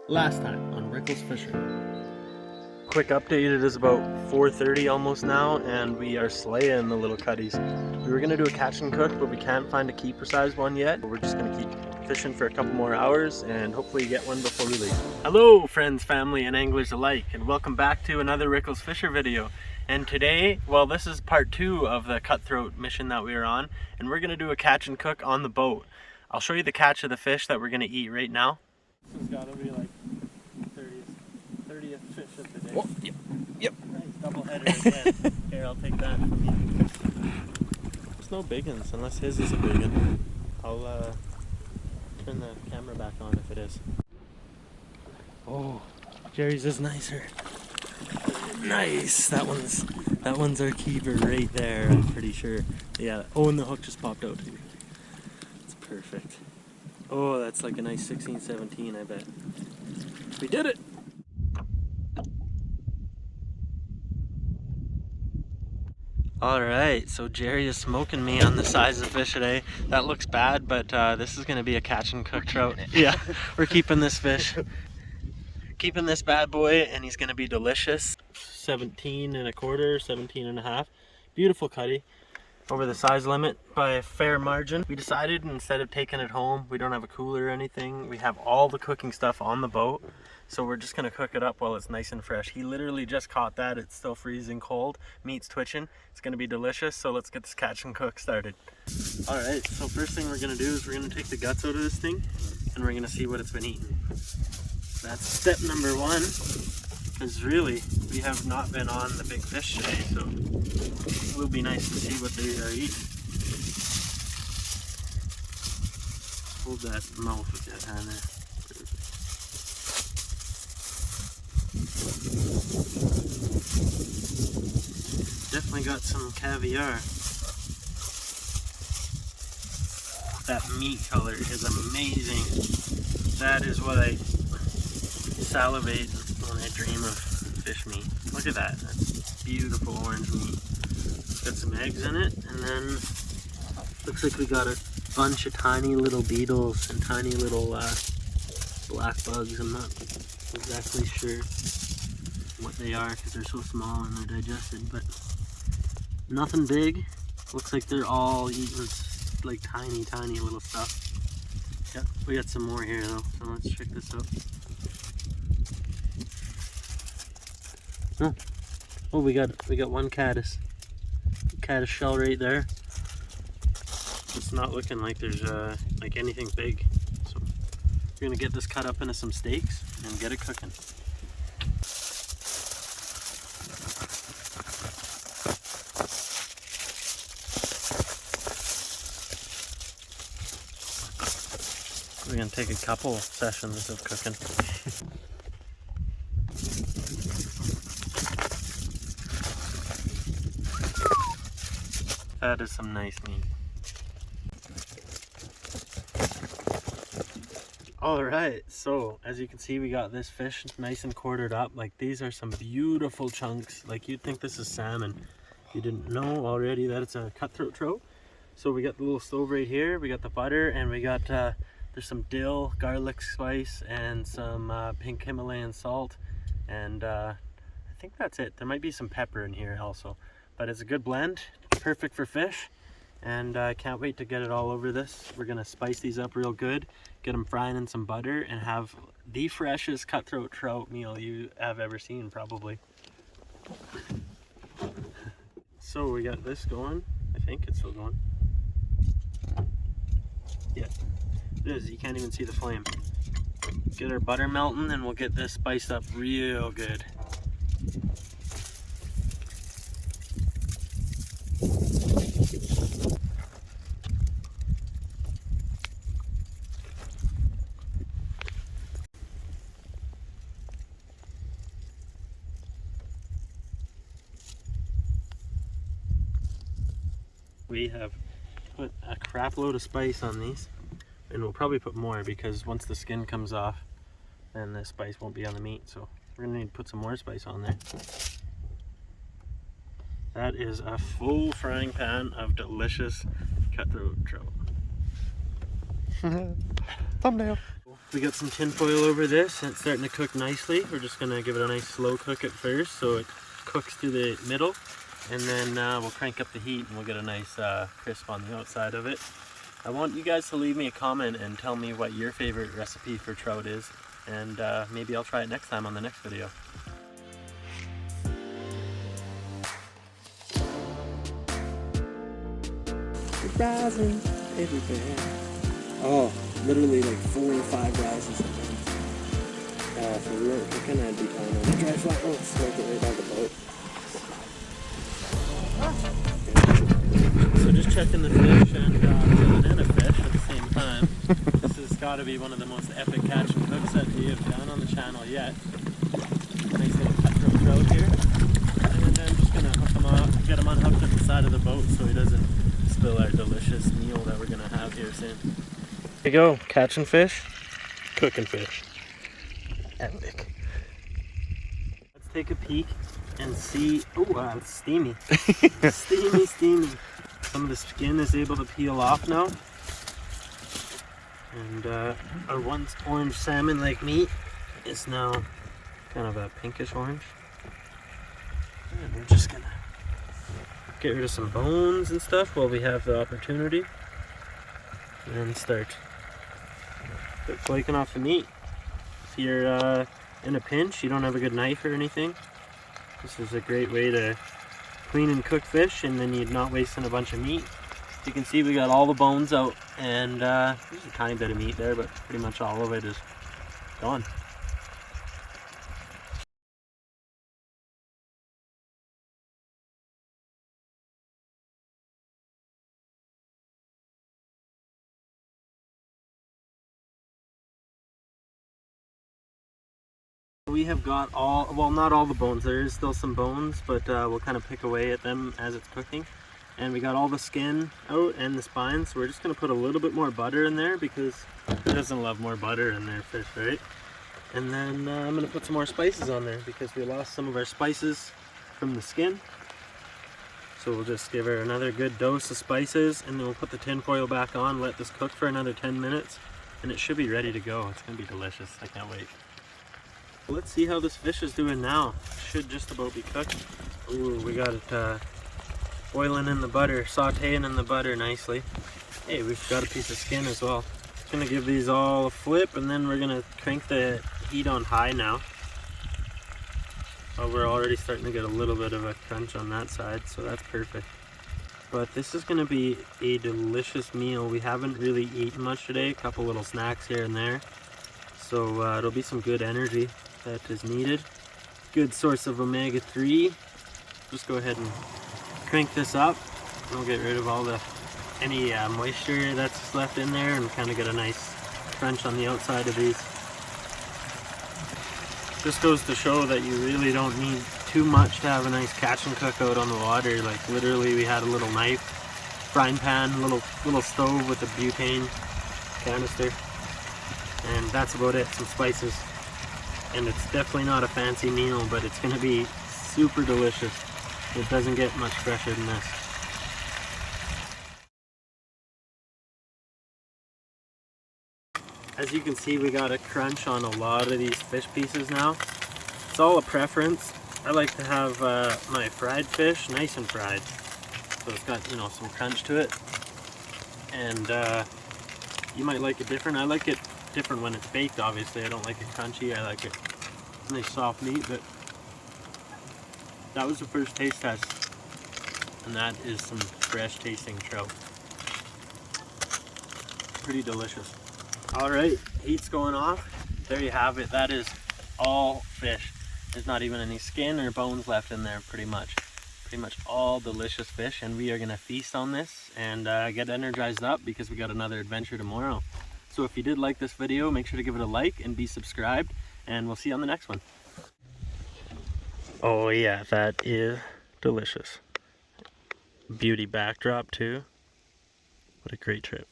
Last time on Rickles Fishing. Quick update, it is about 4:30 almost now, and we are slaying the little cutties. We were gonna do a catch and cook, but we can't find a keeper size one yet. We're just gonna keep fishing for a couple more hours and hopefully get one before we leave. Hello friends, family, and anglers alike, and welcome back to another Rickles Fisher video. And today, well, this is part 2 of the cutthroat mission that we were on, and we're gonna do a catch and cook on the boat. I'll show you the catch of the fish that we're gonna eat right now. This has gotta be like 30th fish of the day. Oh, yep. Nice double header again. Here, I'll take that from you. There's no big ones unless his is a big one. I'll turn the camera back on if it is. Oh, Jerry's is nicer. Nice. That one's our keeper right there, I'm pretty sure. Yeah. Oh, and the hook just popped out too. It's perfect. Oh, that's like a nice 16, 17, I bet. We did it! Alright, so Jerry is smoking me on the size of fish today. That looks bad, but this is going to be a catch and cook trout. Yeah, we're keeping this fish. Keeping this bad boy, and he's going to be delicious. 17 and a quarter, 17 and a half. Beautiful cutty. Over the size limit by a fair margin. We decided instead of taking it home, we don't have a cooler or anything. We have all the cooking stuff on the boat. So we're just gonna cook it up while it's nice and fresh. He literally just caught that. It's still freezing cold. Meat's twitching. It's gonna be delicious. So let's get this catch and cook started. All right, so first thing we're gonna do is we're gonna take the guts out of this thing and we're gonna see what it's been eating. That's step number 1. Because really, we have not been on the big fish today, so it will be nice to see what they are eating. Hold that mouth with that hand there. Definitely got some caviar. That meat color is amazing. That is what I salivate when I dream of fish meat. Look at that. That's beautiful orange meat. Got some eggs in it, and then looks like we got a bunch of tiny little beetles and tiny little black bugs. I'm not exactly sure what they are because they're so small and they're digested, but nothing big. Looks like they're all eating like tiny little stuff. Yep, we got some more here though, so let's check this out. Oh, we got one caddis shell right there. It's not looking like there's like anything big, so we're gonna get this cut up into some steaks and get it cooking. We're gonna take a couple sessions of cooking. That is some nice meat. Alright, so as you can see, we got this fish nice and quartered up. Like, these are some beautiful chunks. Like, you'd think this is salmon. You didn't know already that it's a cutthroat trout. So we got the little stove right here, we got the butter, and we got there's some dill, garlic spice, and some pink Himalayan salt, and I think that's it. There might be some pepper in here also, but it's a good blend, perfect for fish, and I can't wait to get it all over this. We're gonna spice these up real good, get them frying in some butter, and have the freshest cutthroat trout meal you have ever seen, probably. So we got this going. I think it's still going. Yeah, it is. You can't even see the flame. Get our butter melting and we'll get this spiced up real good. We have put a crap load of spice on these, and we'll probably put more because once the skin comes off, then the spice won't be on the meat, so we're gonna need to put some more spice on there. That is a full frying pan of delicious cutthroat trout. Thumbnail. We got some tin foil over this and it's starting to cook nicely. We're just gonna give it a nice slow cook at first so it cooks to the middle, and then we'll crank up the heat and we'll get a nice crisp on the outside of it. I want you guys to leave me a comment and tell me what your favorite recipe for trout is, and maybe I'll try it next time on the next video. Rising everywhere. Oh, literally like 4 or 5 rises at once. For real, we're gonna be on a dry flat road, so get right on the boat. So just checking the fish and filling in a fish at the same time. This has got to be one of the most epic catch and cooks that we have done on the channel yet. Nice little cutthroat trout here. And I'm just gonna hook him up, get him unhooked at the side of the boat so he doesn't spill our delicious meal that we're gonna have here soon. Here you go, catching fish, cooking fish. Epic. Let's take a peek and see. Oh wow, it's steamy. Steamy, steamy. Some of the skin is able to peel off now. And our once orange salmon like meat is now kind of a pinkish orange. And we're just gonna get rid of some bones and stuff while we have the opportunity. And start flaking off the meat. If you're in a pinch, you don't have a good knife or anything, this is a great way to clean and cook fish, and then you're not wasting a bunch of meat. You can see we got all the bones out, and there's a tiny bit of meat there, but pretty much all of it is gone. We have got all, well, not all the bones, there is still some bones, but we'll kind of pick away at them as it's cooking. And we got all the skin out and the spine, so we're just going to put a little bit more butter in there because who doesn't love more butter in their fish, right? And then I'm going to put some more spices on there because we lost some of our spices from the skin. So we'll just give her another good dose of spices, and then we'll put the tin foil back on, let this cook for another 10 minutes, and it should be ready to go. It's going to be delicious. I can't wait. Well, let's see how this fish is doing now. Should just about be cooked. Ooh, we got it boiling in the butter, sauteing in the butter nicely. Hey, we've got a piece of skin as well. Just gonna give these all a flip, and then we're gonna crank the heat on high now. Oh, we're already starting to get a little bit of a crunch on that side, so that's perfect. But this is gonna be a delicious meal. We haven't really eaten much today, a couple little snacks here and there. So it'll be some good energy that is needed. Good source of omega-3. Just go ahead and crank this up, and we'll get rid of all the any moisture that's left in there and kind of get a nice crunch on the outside of these. This goes to show that you really don't need too much to have a nice catch and cook out on the water. Like literally we had a little knife, frying pan, little stove with a butane canister, and that's about it. Some spices, and it's definitely not a fancy meal, but it's gonna be super delicious. It doesn't get much fresher than this. As you can see, we got a crunch on a lot of these fish pieces now. It's all a preference. I like to have my fried fish nice and fried, so it's got, you know, some crunch to it. And you might like it different. I like it different when it's baked, obviously. I don't like it crunchy. I like it nice soft meat, but that was the first taste test, and that is some fresh tasting trout. Pretty delicious. All right, heat's going off. There you have it. That is all fish. There's not even any skin or bones left in there, pretty much. Pretty much all delicious fish, and we are gonna feast on this and get energized up because we got another adventure tomorrow. So if you did like this video, make sure to give it a like and be subscribed, and we'll see you on the next one. Oh yeah, that is delicious. Beauty backdrop too. What a great trip.